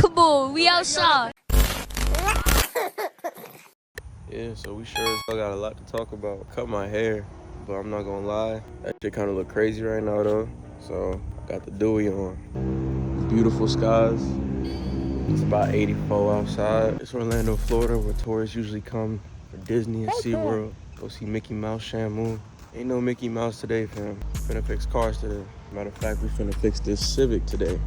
Come on, we outside. Yeah, so we sure as hell got a lot to talk about. Cut my hair, but I'm not gonna lie, that shit kind of look crazy right now though. So got the dewy on. Beautiful skies. It's about 84 outside. It's Orlando, Florida, where tourists usually come for Disney and SeaWorld. Go see Mickey Mouse Shamu. Ain't no Mickey Mouse today, fam. Finna fix cars today. Matter of fact, we finna fix this Civic today.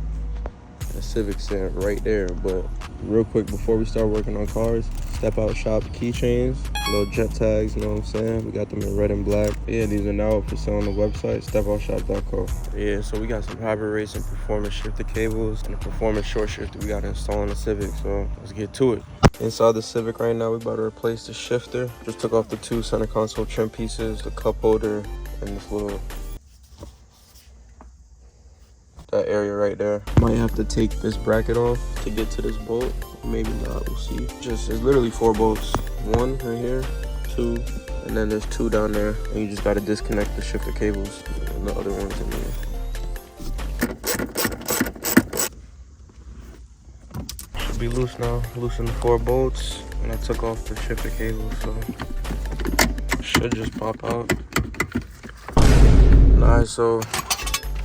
The Civic sitting right there. But real quick, before we start working on cars, Step Out Shop keychains, little jet tags, you know what I'm saying? We got them in red and black. Yeah, these are now for sale on the website, stepoutshop.co. Yeah, so we got some hybrid racing performance shifter cables and a performance short shifter we got to install on the Civic, so let's get to it. Inside the Civic right now, we about to replace the shifter. Just took off the two center console trim pieces, the cup holder, and this little that area right there. Might have to take this bracket off to get to this bolt. Maybe not, we'll see. Just, it's literally 4 bolts. 1 right here, 2, and then there's 2 down there. And you just gotta disconnect the shifter cables and the other ones in there. Should be loose now. Loosen the 4 bolts. And I took off the shifter cables, so should just pop out. Alright, so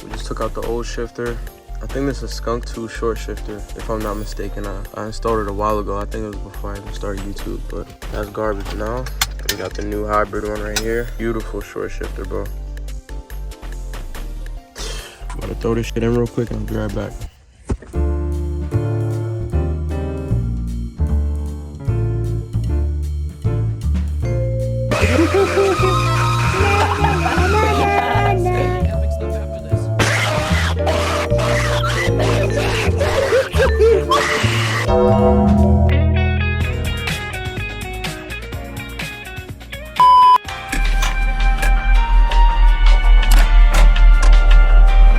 we just took out the old shifter. I think this is a Skunk 2 short shifter, if I'm not mistaken. I installed it a while ago. I think it was before I even started YouTube, but that's garbage now. We got the new hybrid one right here. Beautiful short shifter, bro. I'm gonna throw this shit in real quick and I'll be right back.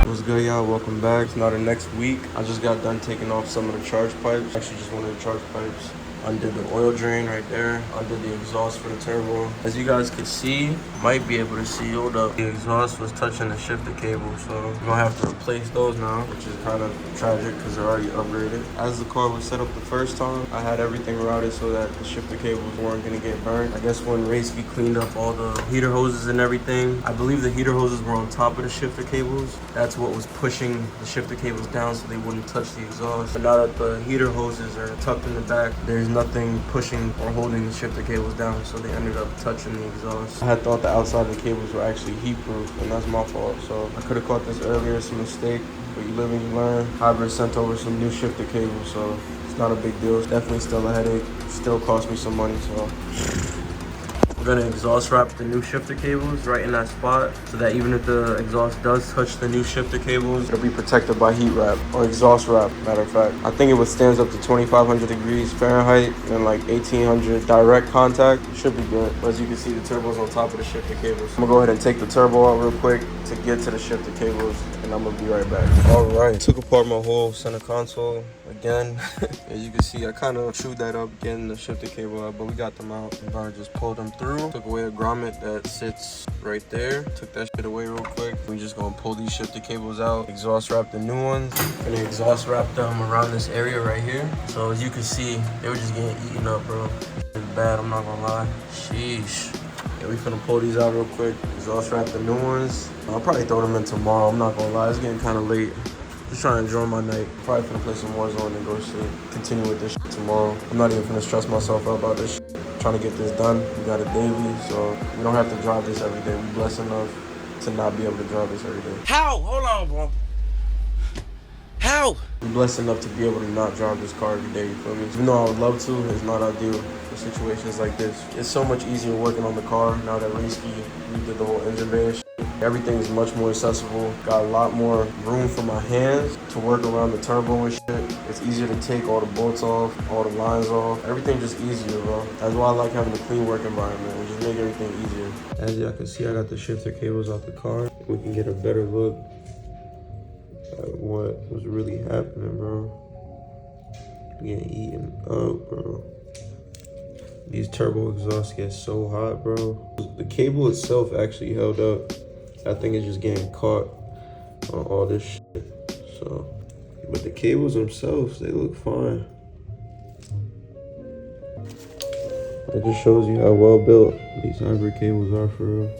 What's good, y'all? Welcome back. It's now the next week. I just got done taking off some of the charge pipes. Actually, just one of the charge pipes. Undid the oil drain right there. Undid the exhaust for the turbo. As you guys can see, might be able to see, hold up, the exhaust was touching the shifter cable, so we're gonna have to replace those now, which is kind of tragic because they're already upgraded. As the car was set up the first time, I had everything routed so that the shifter cables weren't gonna get burned. I guess when Race cleaned up all the heater hoses and everything, I believe the heater hoses were on top of the shifter cables. That's what was pushing the shifter cables down so they wouldn't touch the exhaust. But now that the heater hoses are tucked in the back, there's nothing pushing or holding the shifter cables down, so they ended up touching the exhaust. I had thought the outside of the cables were actually heat proof, and that's my fault. So I could have caught this earlier. It's a mistake, but you live and you learn. Hybrid sent over some new shifter cables, so it's not a big deal. It's definitely still a headache. Still cost me some money, so we're gonna exhaust wrap the new shifter cables right in that spot so that even if the exhaust does touch the new shifter cables, it'll be protected by heat wrap or exhaust wrap, matter of fact. I think it withstands up to 2,500 degrees Fahrenheit and like 1,800 direct contact. It should be good. But as you can see, the turbo's on top of the shifter cables. I'm gonna go ahead and take the turbo out real quick to get to the shifter cables, and I'm gonna be right back. All right, took apart my whole center console again. As you can see, I kind of chewed that up getting the shifter cable out, but we got them out. I just pulled them through. Took away a grommet that sits right there. Took that shit away real quick. We just gonna pull these shifter cables out. Exhaust wrap the new ones. And then exhaust wrap them around this area right here. So as you can see, they were just getting eaten up, bro. It's bad, I'm not gonna lie. Sheesh. Yeah, we finna pull these out real quick. Exhaust wrap the new ones. I'll probably throw them in tomorrow. I'm not gonna lie, it's getting kind of late. Just trying to enjoy my night. Probably finna play some Warzone and go shit. Continue with this shit tomorrow. I'm not even finna stress myself out about this shit. Trying to get this done. We got it daily, so we don't have to drive this every day. We're blessed enough to not be able to drive this every day. How? Hold on, bro. How? We're blessed enough to be able to not drive this car every day, you feel me? Even though I would love to, it's not ideal for situations like this. It's so much easier working on the car now that Race-Key redid the whole engine bay and shit. Everything is much more accessible. Got a lot more room for my hands to work around the turbo and shit. It's easier to take all the bolts off, all the lines off. Everything just easier, bro. That's why I like having a clean work environment. We just make everything easier. As y'all can see, I got the shifter cables off the car. We can get a better look at what was really happening, bro. Getting eaten up, bro. These turbo exhausts get so hot, bro. The cable itself actually held up. I think it's just getting caught on all this shit. So But the cables themselves, they look fine. It just shows you how well built these hybrid cables are for real.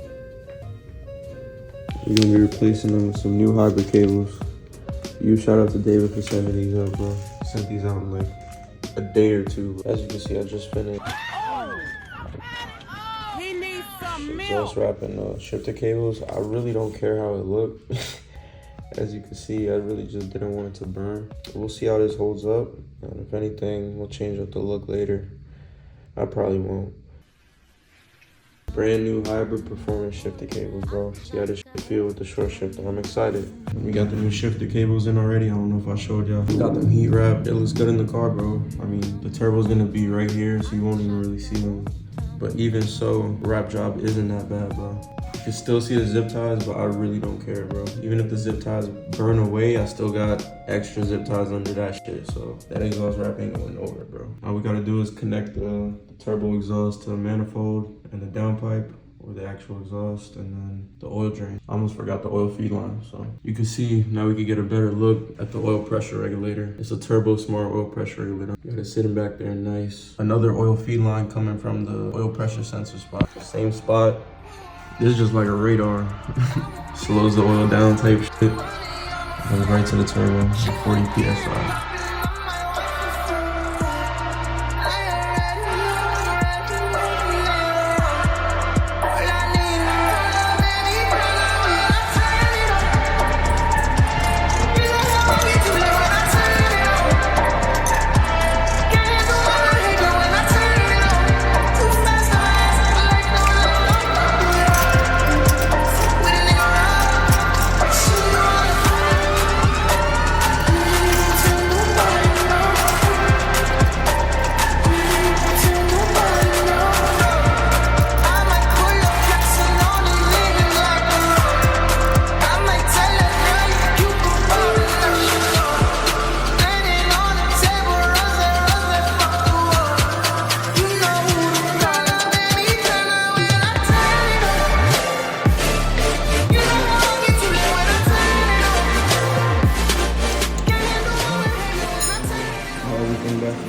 We're gonna be replacing them with some new hybrid cables. Huge shout out to David for sending these up, bro. Sent these out in like a day or two. As you can see, I just finished exhaust wrapping shifter cables. I really don't care how it looked. As you can see, I really just didn't want it to burn. We'll see how this holds up. And if anything, we'll change up the look later. I probably won't. Brand new hybrid performance shifter cables, bro. See how this shit feel with the short shifter. I'm excited. We got the new shifter cables in already. I don't know if I showed y'all. We got them heat wrapped. It looks good in the car, bro. I mean, the turbo's gonna be right here, so you won't even really see them. But even so, wrap job isn't that bad, bro. You can still see the zip ties, but I really don't care, bro. Even if the zip ties burn away, I still got extra zip ties under that shit. So that exhaust wrap ain't going nowhere, bro. All we gotta do is connect the turbo exhaust to the manifold and the downpipe, or the actual exhaust, and then the oil drain. I almost forgot the oil feed line. So you can see now we can get a better look at the oil pressure regulator. It's a turbo smart oil pressure regulator. Got it sitting back there nice. Another oil feed line coming from the oil pressure sensor spot. Same spot. This is just like a radar. Slows the oil down type shit. Goes right to the turbo, 40 PSI.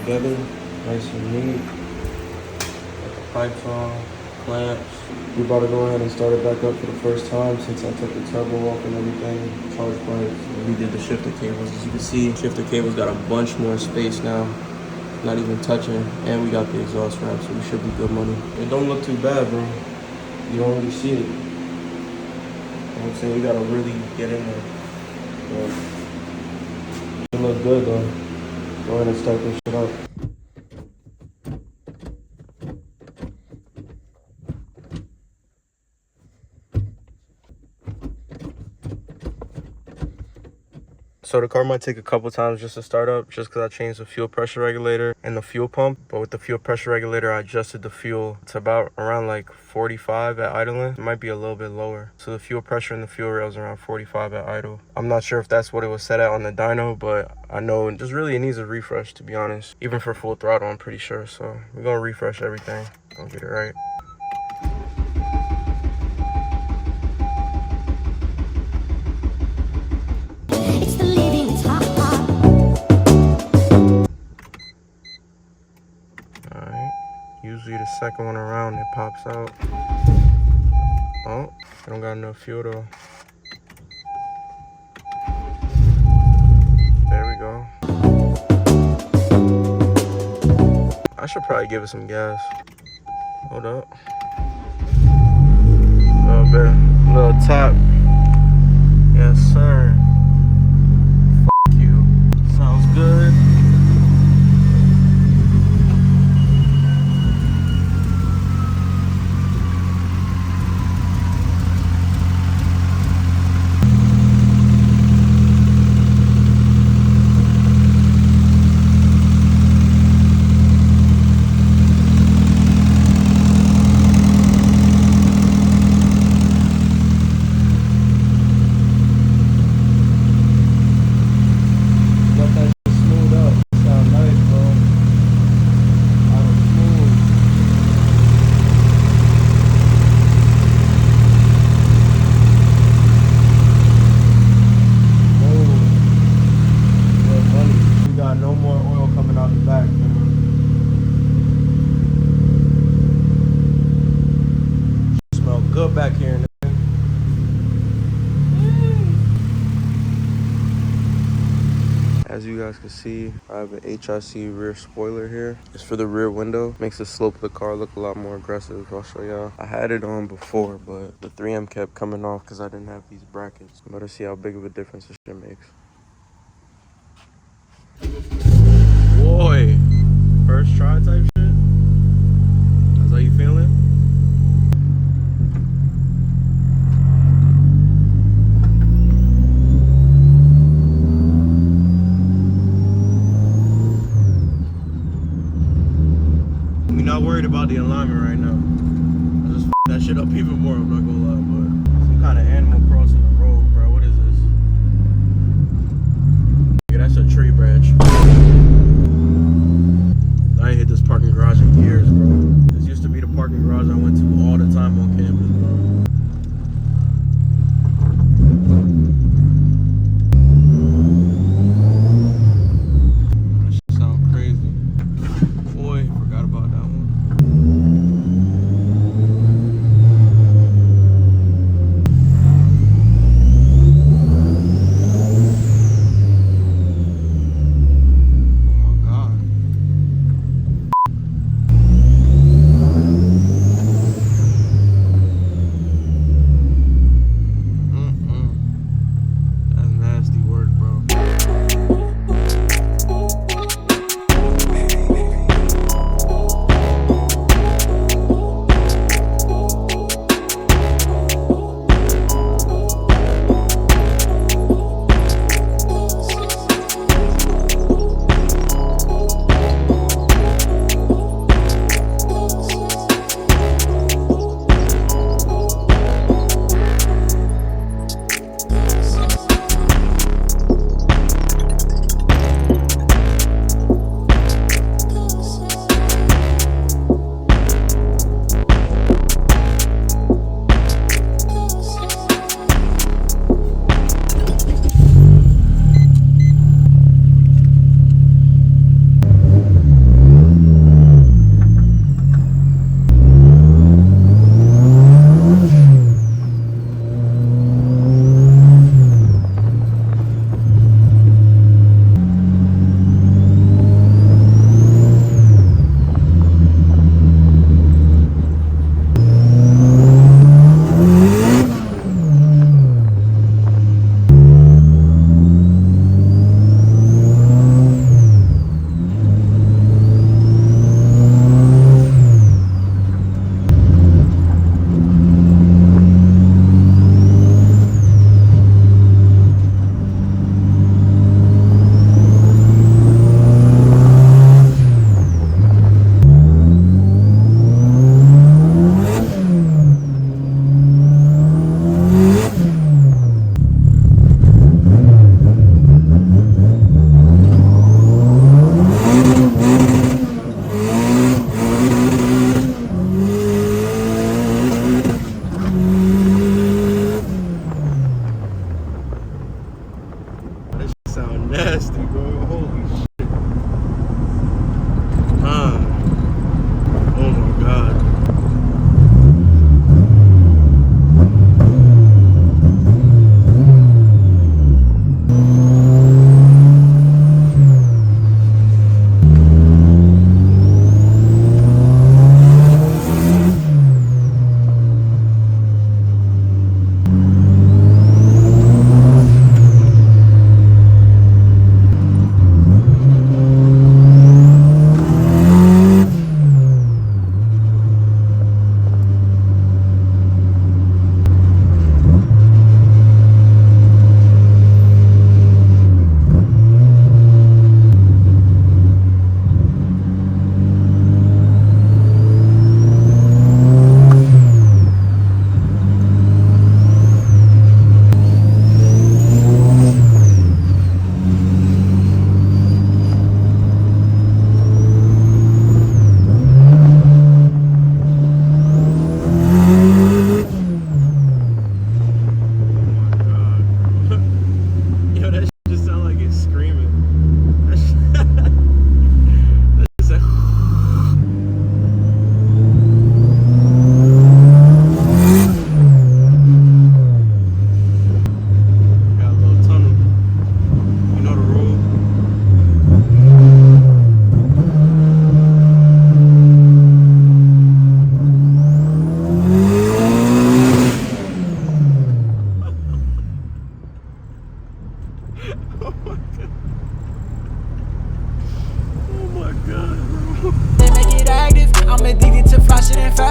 Together, nice and neat. Got the pipes on, clamps. We're about to go ahead and start it back up for the first time since I took the turbo off and everything. Charge pipes. We did the shifter cables. As you can see, shifter cables got a bunch more space now. Not even touching. And we got the exhaust wrap, so we should be good money. It don't look too bad, bro. You don't really see it. You know what I'm saying? We gotta really get in there. But it look good though. Go ahead and start this shit up. So the car might take a couple times just to start up, just because I changed the fuel pressure regulator and the fuel pump. But with the fuel pressure regulator, I adjusted the fuel to about around like 45 at idling. It might be a little bit lower. So the fuel pressure and the fuel rail is around 45 at idle. I'm not sure if that's what it was set at on the dyno, but I know just really it needs a refresh, to be honest. Even for full throttle, I'm pretty sure. So we're gonna refresh everything. Gonna get it right. Usually the second one around, it pops out. Oh, I don't got enough fuel though. There we go. I should probably give it some gas. Hold up. A little bit, little top. Yes, sir. F you. Sounds good. good back here. As you guys can see, I have an HIC rear spoiler here. It's for the rear window. Makes the slope of the car look a lot more aggressive. I'll show y'all. I had it on before, but the 3M kept coming off because I didn't have these brackets. I'm gonna see how big of a difference this shit makes. Boy, first try type shit. That's how you feeling? We're not worried about the alignment right now. I just f that shit up even more, I'm not gonna lie, but some kind of animal crossing the road, bro. What is this? Yeah, that's a tree branch. I ain't hit this parking garage in years, bro. This used to be the parking garage I went to all the time on campus, bro. That shit sound crazy. Boy, forgot about that one.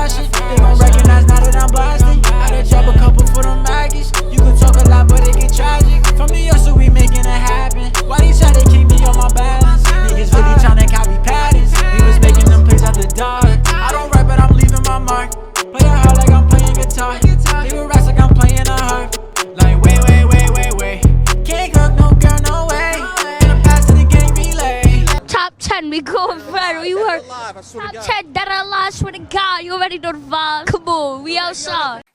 flashing. They gon' recognize now that I'm blasting. Gotta drop a couple for them Aggies. You can talk a lot, but it get tragic. From New York, so we making it happen. Why they try to keep me on my balance? Niggas really tryna copy patterns. We was making them plays out the dark. I don't rap, but I'm leaving my mark. Play it hard like I'm playing guitar. Leave a rap like I'm playing a harp. Like wait. Can't cook, no girl, no way. Gonna pass to the gang relay. Top 10, we going viral. You heard? Top 10 dead or alive. Swear to God, you already know the vibe. Come on, we outside.